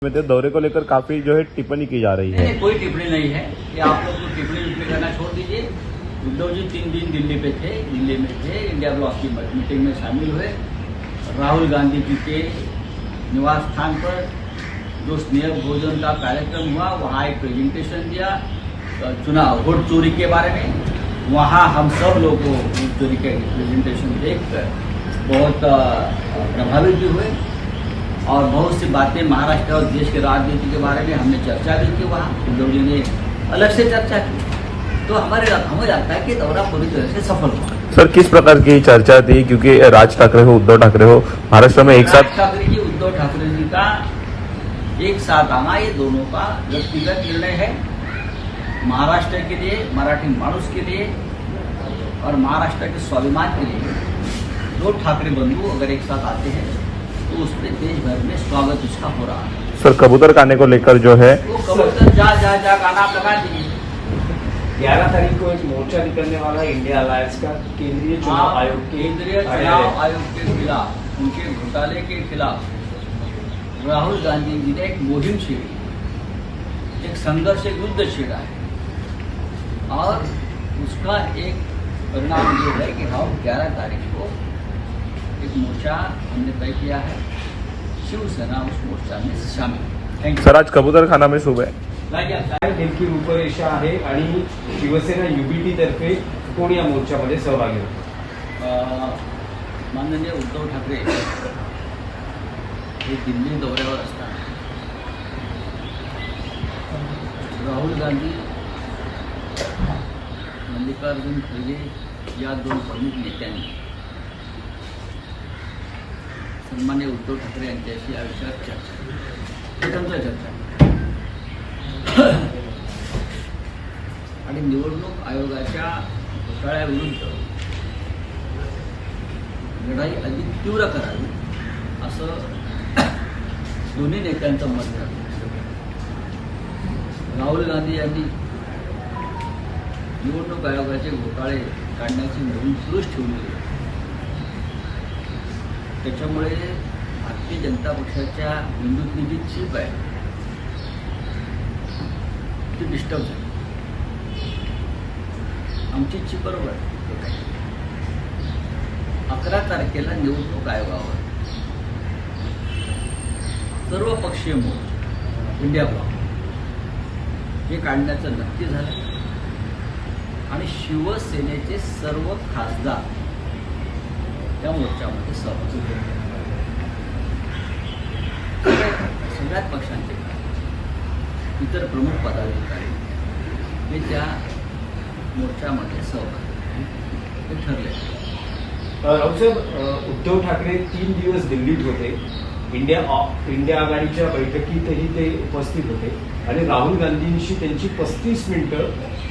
में तो दौरे को लेकर काफी जो है टिप्पणी की जा रही है। नहीं, कोई टिप्पणी नहीं है कि आप लोग तो टिप्पणी करना छोड़ दीजिए। उद्धव जी 3 दिन दिल्ली में थे, इंडिया ब्लॉक की मीटिंग में शामिल हुए। राहुल गांधी जी के निवास स्थान पर जो स्नेह भोजन का कार्यक्रम हुआ, वहाँ एक प्रेजेंटेशन दिया चुनाव वोट चोरी के बारे में। वहाँ हम सब लोग वोट चोरी के प्रेजेंटेशन देखकर बहुत प्रभावित भी हुए और बहुत सी बातें महाराष्ट्र और देश के राजनीति के बारे में हमने चर्चा भी की। वहाँ उद्धव जी ने अलग से चर्चा की। तो हमें लगता है कि दौरा पूरी तरह से सफल हुआ। सर, किस प्रकार की चर्चा थी? क्योंकि राज ठाकरे हो, उद्धव ठाकरे हो, महाराष्ट्र में एक साथ राज ठाकरे जी, उद्धव ठाकरे जी का एक साथ आना ये दोनों का व्यक्तिगत निर्णय है। महाराष्ट्र के लिए, मराठी मानुस के लिए और महाराष्ट्र के स्वाभिमान के लिए दो ठाकरे बंधु अगर एक साथ आते हैं तो उसमें देश भर में स्वागत उसका हो रहा है। सर, कबूतर खाने को लेकर जो है वो कबूतर जा गाना आप लगा दीजिए। 11 तारीख को एक मोर्चा निकलने वाला है इंडिया अलायंस का केंद्रीय चुनाव आयोग के खिलाफ, उनके घोटाले के खिलाफ राहुल गांधी जी ने एक मुहिम छेड़ी, एक संघर्ष, एक युद्ध छेड़ा है और उसका एक परिणाम ये है कि हम 11 तारीख को एक मोर्चा हमने तय किया है। शिवसेना उस मोर्चा में शामिल। थैंक यू सर, आज कबूतर खाना में सुबह काय नेमकी रूपरेषा आहे आणि शिवसेना युबीटी तर्फे कोण या मोर्चामध्ये सहभागी होतं? माननीय उद्धव ठाकरे हे दिल्ली दौऱ्यावर असताना राहुल गांधी, मल्लिकार्जुन खरगे या दोन प्रमुख नेत्यांनी सन्मान्य उद्धव ठाकरे यांच्याशी या विषयावर चर्चा आणि निवडणूक आयोगाच्या घोटाळ्याविरुद्ध लढाई अधिक तीव्र करावी असं दोन्ही नेत्यांचं मत झालं। राहुल गांधी यांनी निवडणूक आयोगाचे घोटाळे काढण्याची मोहीम सुरूच ठेवली आहे। त्याच्यामुळे भारतीय जनता पक्षाच्या मेंदूतली जी चीप आहे ती डिस्टर्ब झाली। आमची चीप बरोबर 11 तारखेला निवडणूक आयोगावर सर्व पक्षीय मोर्चा, इंडिया ब्लॉक हे काढण्याचं नक्की झालं आणि शिवसेनेचे सर्व खासदार त्या मोर्चामध्ये सहभागी झाले। सगळ्याच पक्षांचे इतर प्रमुख पदाधिकारी हे त्या मोर्चामध्ये सहभागी हे ठरले। रावसाहेब, उद्धव ठाकरे 3 दिवस दिल्लीत होते, इंडिया आघाडीच्या बैठकीतही ते उपस्थित होते आणि राहुल गांधींशी त्यांची 35 मिनिटं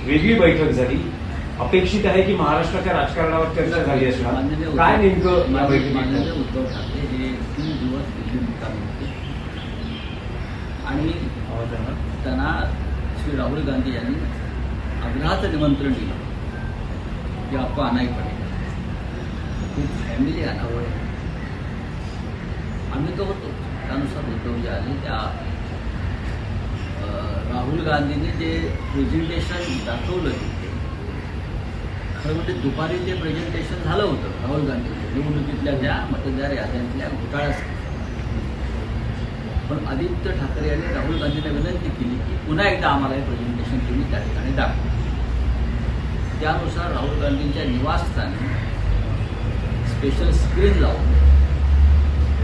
वेगळी बैठक झाली। अपेक्षित आहे की महाराष्ट्राच्या राजकारणावर चर्चा झाली असणार। काय नेमकं या बैठकीत? उद्धव ठाकरे हे 3 दिवस दिल्ली मुक्कामी होते आणि त्यांना श्री राहुल गांधी यांनी आग्रहाचं निमंत्रण दिलं की आपको आना ही पडेगा, खूप फॅमिली आणावं। आम्ही तो होतो, त्यानुसार उद्धवजी आले। त्या राहुल गांधींनी जे प्रेझेंटेशन दाखवलं तिथे, खरं म्हणजे दुपारी ते प्रेझेंटेशन झालं होतं राहुल गांधी निवडणुकीतल्या त्या मतदार याद्यांतल्या घोटाळ्यासाठी। पण आदित्य ठाकरे यांनी राहुल गांधींना विनंती केली की पुन्हा एकदा आम्हाला हे प्रेझेंटेशन तुम्ही त्या ठिकाणी दाखवा। त्यानुसार राहुल गांधींच्या निवासस्थानी स्पेशल स्क्रीन लावून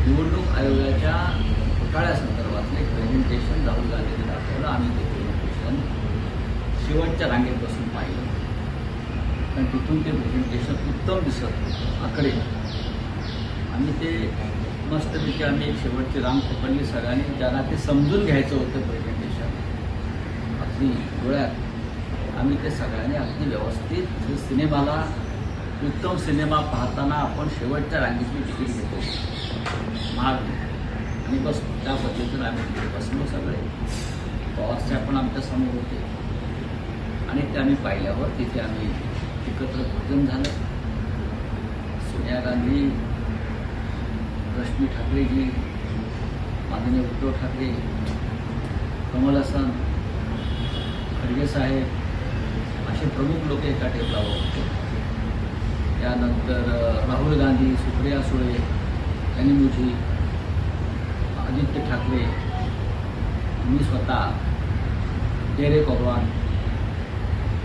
निवडणूक आयोगाच्या घोटाळ्यासंदर्भातलं एक प्रेझेंटेशन राहुल गांधींनी दाखवलं। आम्ही ते प्रेझेंटेशन शेवटच्या रांगेत बसून पाहिलं आणि तिथून ते प्रेझेंटेशन उत्तम दिसत होतं, आकडे। आम्ही ते मस्तपैकी आम्ही एक शेवटची रांग पकडली सगळ्यांनी, ज्यांना ते समजून घ्यायचं होतं प्रेझेंटेशन अगदी डोळ्यात। आम्ही ते सगळ्यांनी अगदी व्यवस्थित सिनेमाला, उत्तम सिनेमा पाहताना आपण शेवटच्या रांगेची तिकीट घेतो महाग आणि बस त्या पद्धतीनं आम्ही तिथे बसलो सगळे। पवार पण आमच्या समोर होते आणि ते आम्ही पाहिल्यावर तिथे आम्ही एकत्र भोजन झालं। सोनिया गांधी, रश्मी ठाकरेजी, माननीय उद्धव ठाकरे कमल हसन, खडगे साहेब असे प्रमुख लोक एका टेबलावर होते. त्यानंतर राहुल गांधी, सुप्रिया सुळे, यांनी मुझी, आदित्य ठाकरे, मी स्वतः, डेरेक ओब्रायन,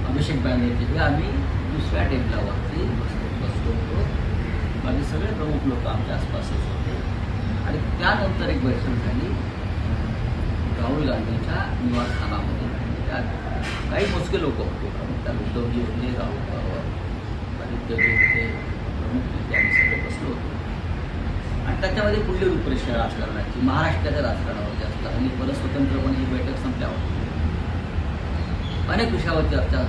अभिषेक बॅनर्जी हे आम्ही दुसऱ्या टेबलावरती बसलो होतो. बाकी सगळे प्रमुख लोक आमच्या आसपासच होते. आणि त्यानंतर एक बैठक झाली राहुल गांधींच्या निवासस्थानामध्ये. त्यात काही मोजके लोक होते. त्यात उद्धवजी होते, आदित्यजी होते, प्रमुख नेते आम्ही सगळे बसलो होतो. आणि त्याच्यामध्ये पुढली रूपरेषा राजकारणाची, महाराष्ट्राच्या राजकारणावर जास्त आणि परत स्वतंत्रपणे ही बैठक संपल्यावर अनेक विषयावर चर्चा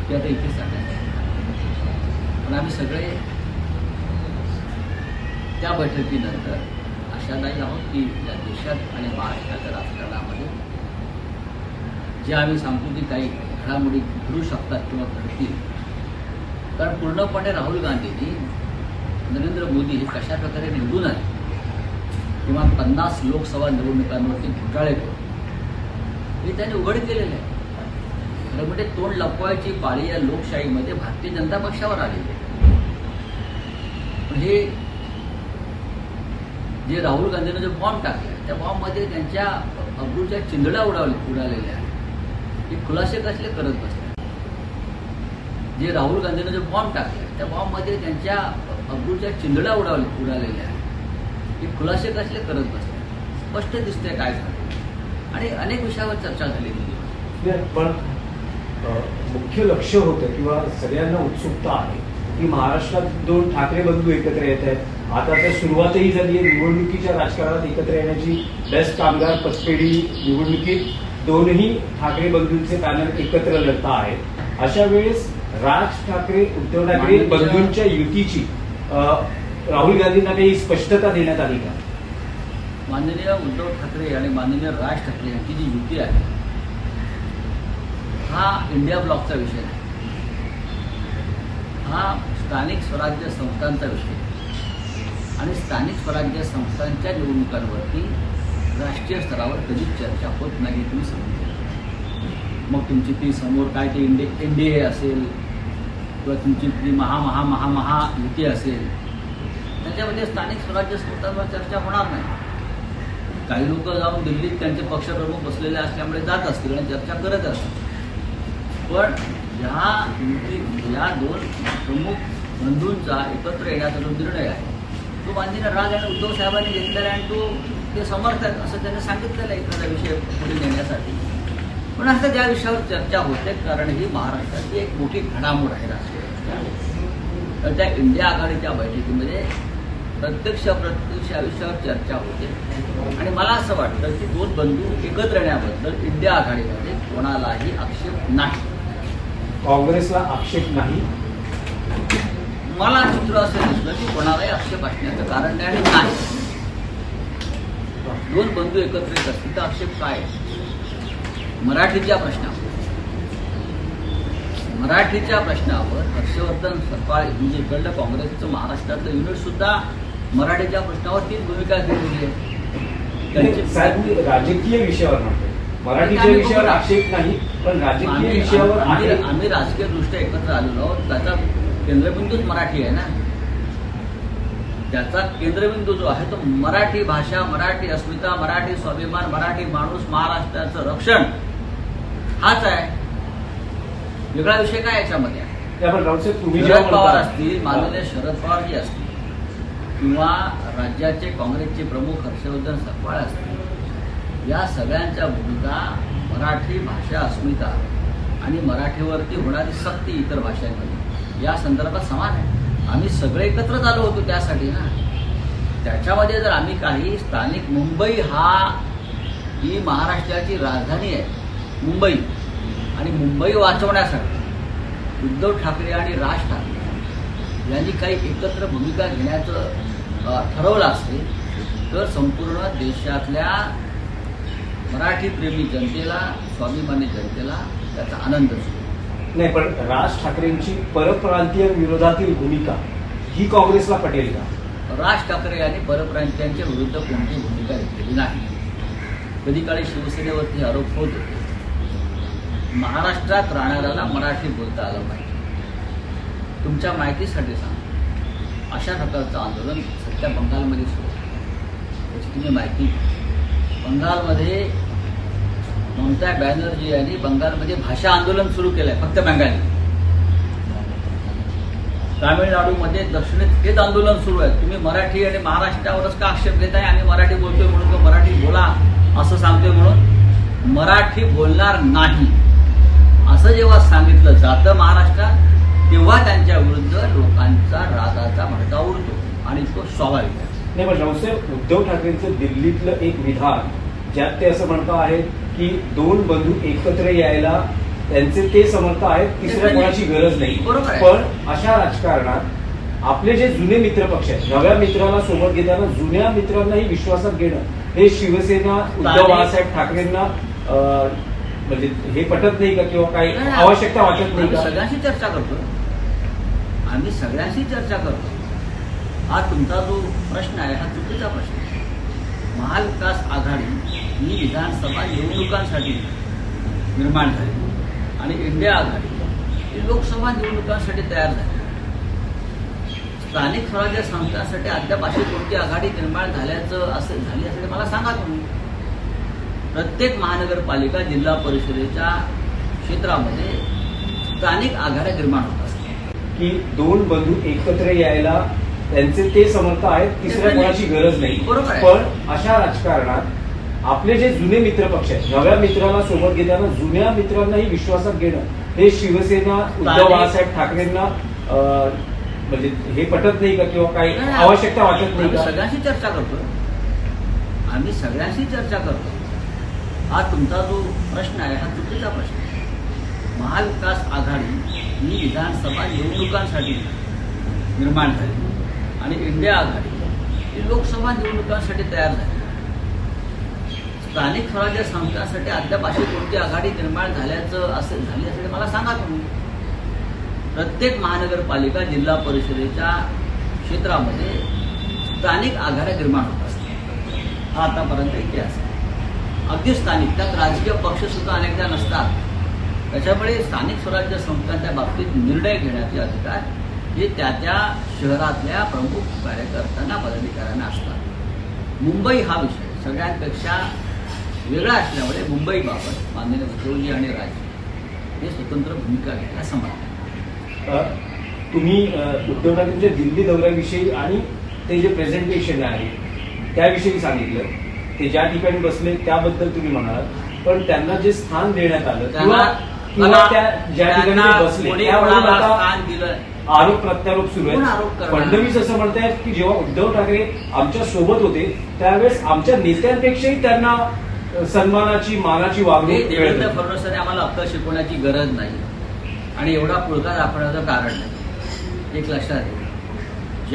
ती आता इथे सांगण्यात. पण आम्ही सगळे त्या बैठकीनंतर आशादायी आहोत की या देशात आणि महाराष्ट्राच्या राजकारणामध्ये जे आम्ही सांगतो की काही घडामोडी घडू शकतात किंवा घडतील. कारण पूर्णपणे राहुल गांधींनी नरेंद्र मोदी हे कशा प्रकारे निवडून आले, किंवा 50 लोकसभा निवडणुकांवरती घोटाळे करून हे त्यांनी उघड केलेले आहे. खरं म्हणजे तोंड लपवायची पाळी या लोकशाहीमध्ये भारतीय जनता पक्षावर आलेली आहे. पण हे जे राहुल गांधींनी जो बॉम्ब टाकला त्या बॉम्बमध्ये त्यांच्या अब्रूच्या चिंधड्या उडालेल्या आहेत. हे खुलासे कसले करत बसले. जे राहुल गांधींनी जो बॉम्ब टाकला त्या बॉम्बमध्ये त्यांच्या अब्रूच्या चिंधड्या उडालेल्या आहेत. हे खुलासे कसले करत बसले. स्पष्ट दिसतंय काय झालं. आणि अनेक विषयावर चर्चा झालेली. पण मुख्य लक्ष होतं किंवा सगळ्यांना उत्सुकता आहे की महाराष्ट्रात 2 ठाकरे बंधू एकत्र येत आहेत. आता तर सुरुवातही झाली आहे निवडणुकीच्या राजकारणात एकत्र येण्याची. बेस्ट कामगार पतपेढी निवडणुकीत 2ही ठाकरे बंधूंचे पॅनल एकत्र लढत आहे. अशा वेळेस राज ठाकरे, उद्धव ठाकरे बंधूंच्या युतीची राहुल गांधींना काही स्पष्टता देण्यात आली का? माननीय उद्धव ठाकरे आणि माननीय राज ठाकरे यांची जी युती आहे हा इंडिया ब्लॉकचा विषय नाही. हा स्थानिक स्वराज्य संस्थांचा विषय आणि स्थानिक स्वराज्य संस्थांच्या निवडणुकांवरती राष्ट्रीय स्तरावर कधीच चर्चा होत नाही. तुम्ही समजून मग तुमची ती समोर काय ते NDA असेल किंवा तुमची ती महा युती असेल त्याच्यामध्ये स्थानिक स्वराज्य संस्थांवर चर्चा होणार नाही. काही लोक जाऊन दिल्लीत त्यांचे पक्षप्रमुख बसलेले असल्यामुळे जात असतील आणि चर्चा करत असतील. पण या 2 प्रमुख बंधूंचा एकत्र येण्याचा जो निर्णय आहे तो माननीय राज आणि उद्धव साहेबांनी घेतलेला आहे आणि तो ते समर्थ आहेत असं त्यांनी सांगितलेलं आहे एखादा विषय पुढे नेण्यासाठी. पण आता ज्या विषयावर चर्चा होते कारण ही महाराष्ट्राची एक मोठी घडामोड आहे राजकीय. तर त्या इंडिया आघाडीच्या बैठकीमध्ये प्रत्यक्ष या विषयावर चर्चा होते. आणि मला असं वाटतं की 2 बंधू एकत्र येण्याबद्दल इंडिया आघाडीमध्ये कोणालाही आक्षेप नाही. काँग्रेसला आक्षेप नाही. मला चित्र असं दिसलं की कोणालाही आक्षेप असण्याचं कारण नाही आणि नाही. 2 बंधू एकत्र येत असतील तर आक्षेप काय? मराठीच्या प्रश्नावर हर्षवर्धन सपकाळे म्हणजे इकडलं काँग्रेसचं महाराष्ट्रातलं युनिट सुद्धा मराठीच्या प्रश्नावर तीच भूमिका घेतलेली आहे. राजकीय विषयावर म्हणतो, मराठीच्या विषयावर आक्षेप नाही पण राजकीय विषयावर आम्ही राजकीय दृष्ट्या एकत्र आलेलो आहोत. त्याचा केंद्रबिंदूच मराठी आहे ना. त्याचा केंद्रबिंदू जो आहे तो मराठी भाषा, मराठी अस्मिता, मराठी स्वाभिमान, मराठी माणूस, महाराष्ट्राचं रक्षण हाच आहे. वेगळा विषय काय याच्यामध्ये आहे? शरद पवार असतील, माननीय शरद पवारजी असतील किंवा राज्याचे काँग्रेसचे प्रमुख हर्षवर्धन सपकाळे असतील, या सगळ्यांच्या भूमिका मराठी भाषा अस्मिता आणि मराठीवरती होणारी सक्ती इतर भाषांमध्ये या संदर्भात समान आहे. आम्ही सगळे एकत्रच आलो होतो त्यासाठी ना. त्याच्यामध्ये जर आम्ही काही स्थानिक मुंबई ही महाराष्ट्राची राजधानी आहे मुंबई, आणि मुंबई वाचवण्यासाठी उद्धव ठाकरे आणि राज ठाकरे यांनी काही एकत्र भूमिका घेण्याचं ठरवलं असेल तर संपूर्ण देशातल्या मराठीप्रेमी जनतेला, स्वाभिमानी जनतेला त्याचा आनंद असतो. नाही पण राज ठाकरेंची परप्रांतीय विरोधातील भूमिका ही काँग्रेसला पटेल का? राज ठाकरे यांनी परप्रांतीयांच्या विरुद्ध कोणती भूमिका घेतलेली नाही. कधी काळी शिवसेनेवरती आरोप होत होते. महाराष्ट्रात राहणाऱ्याला मराठी बोलता आलं पाहिजे. तुमच्या माहितीसाठी सांग, अशा प्रकारचं आंदोलन सध्या बंगालमध्ये सुरू आहे. त्याची तुम्ही माहिती घ्या. बंगालमध्ये ममता बॅनर्जी यांनी बंगालमध्ये भाषा आंदोलन सुरू केलं आहे, फक्त बंगाली. तामिळनाडूमध्ये दक्षिणेत हेच आंदोलन सुरू आहे. तुम्ही मराठी आणि महाराष्ट्रावरच का आक्षेप घेताय? आम्ही मराठी बोलतोय म्हणून का मराठी बोला असं सांगतोय म्हणून? मराठी बोलणार नाही असं जेव्हा सांगितलं जातं महाराष्ट्रात, तेव्हा त्यांच्या विरुद्ध लोकांचा रागाचा भडका उडतो आणि तो स्वाभाविक आहे. नाही पण रावसाहेब, उद्धव ठाकरेंचं दिल्लीतलं एक विधान ज्यात ते असं म्हणत आहेत की दोन बंधू एकत्र यायला त्यांचे ते समर्थ आहेत, तिसऱ्या कोणाची गरज नाही. बरोबर आहे. पण अशा राजकारणात आपले जे जुने मित्रपक्ष आहेत, नव्या मित्राला सोबत घेताना जुन्या मित्रांनाही विश्वासात घेणं, हे शिवसेना उद्धव बाळासाहेब ठाकरेंना म्हणजे हे पटत नाही का? किंवा काही आवश्यकता वाटत नाही का? सगळ्यांशी चर्चा करतो, आम्ही सगळ्यांशी चर्चा करतो. हा तुमचा जो प्रश्न आहे हा चुकीचा प्रश्न आहे. महाविकास आघाडी ही विधानसभा निवडणुकांसाठी निर्माण झाली आणि इंडिया आघाडी ही लोकसभा निवडणुकांसाठी तयार झाली. स्थानिक स्वराज्य संस्थांसाठी अद्याप अशी कोणती आघाडी निर्माण झाली असेल मला सांगा तुम्ही. प्रत्येक महानगरपालिका जिल्हा परिषदेच्या क्षेत्रामध्ये स्थानिक आघाड्या निर्माण होत असतात. की दोन बंधू एकत्र यायला त्यांचे ते समर्थ आहेत, तिसऱ्या कोणाची गरज नाही. बरोबर आहे. पण अशा राजकारणात आपले जे जुने मित्रपक्ष आहेत, नव्या मित्राला सोबत घेताना जुन्या मित्रांनाही विश्वासात घेणं, हे शिवसेना उद्धव बाळासाहेब ठाकरेंना म्हणजे हे पटत नाही का? किंवा काही आवश्यकता वाटत नाही का? सगळ्यांशी चर्चा करतो, आम्ही सगळ्यांशी चर्चा करतो. हा तुमचा जो प्रश्न आहे हा चुकीचा प्रश्न आहे. महाविकास आघाडी ही विधानसभा निवडणुकांसाठी निर्माण झाली आणि इंडिया आघाडी ही लोकसभा निवडणुकांसाठी तयार झाली. स्थानिक स्वराज्य संस्थांसाठी अद्याप अशी कोणती आघाडी निर्माण झाली असेल मला सांगा तुम्ही. प्रत्येक महानगरपालिका जिल्हा परिषदेच्या क्षेत्रामध्ये स्थानिक आघाड्या निर्माण होत असतात. हा आतापर्यंत इतिहास आहे. अगदी स्थानिक, त्यात राजकीय पक्ष सुद्धा अनेकदा नसतात. त्याच्यामुळे स्थानिक स्वराज्य संस्थांच्या बाबतीत निर्णय घेण्याचे अधिकार हे त्या शहरातल्या प्रमुख कार्यकर्त्यांना, पदाधिकाऱ्यांना असतात. मुंबई हा विषय सगळ्यांपेक्षा वेगळा असल्यामुळे मुंबईबाबत माननीय उद्धवजी आणि राज हे स्वतंत्र भूमिका घ्यायला समर्थ. तुम्ही उद्धव ठाकरेंच्या दिल्ली दौऱ्याविषयी आणि ते जे प्रेझेंटेशन आहे त्याविषयी सांगितलं, ते ज्या ठिकाणी बसले त्याबद्दल तुम्ही म्हणालात. पण त्यांना जे स्थान देण्यात आलं किंवा त्या ज्या ठिकाणी ते बसले त्यावरून आता आरोप प्रत्यारोप सुरू आहेत. फडणवीस असं म्हणतायत की जेव्हा उद्धव ठाकरे आमच्या सोबत होते त्यावेळेस आमच्या नेत्यांपेक्षाही त्यांना सन्मानाची, मानाची वागणूक देवेंद्र फडणवीसांनी आम्हाला अक्कल शिकवण्याची गरज नाही आणि एवढा पुळका दाखवण्याचं कारण नाही. एक लक्षात ठेवा.